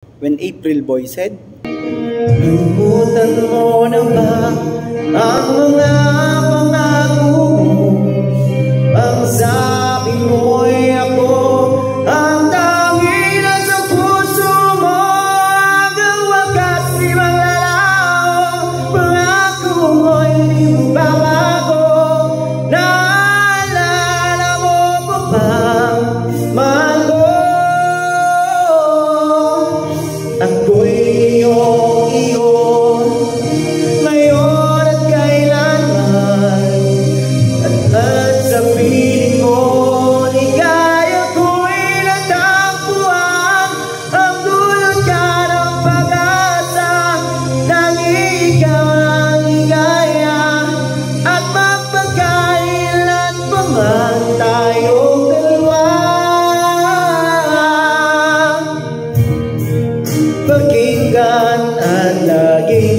When April Boy said, "Limutan mo na ba ang mga pangako mo? Ang sabi mo'y ako ang tanging nasa puso mo. Hanggang wakas di maglalaho, pangako mo'y di mo babago. Naalala mo pa ba, mahal ko? Ako'y iyong ngayon at kailanman. At sa piling mo, ligaya ko'y natagpuan. Ang dulot ka ng pag-asa, tanging ikaw ang ligaya. At magpagkailan pa man tayong dalawa. Pakinggan at lagi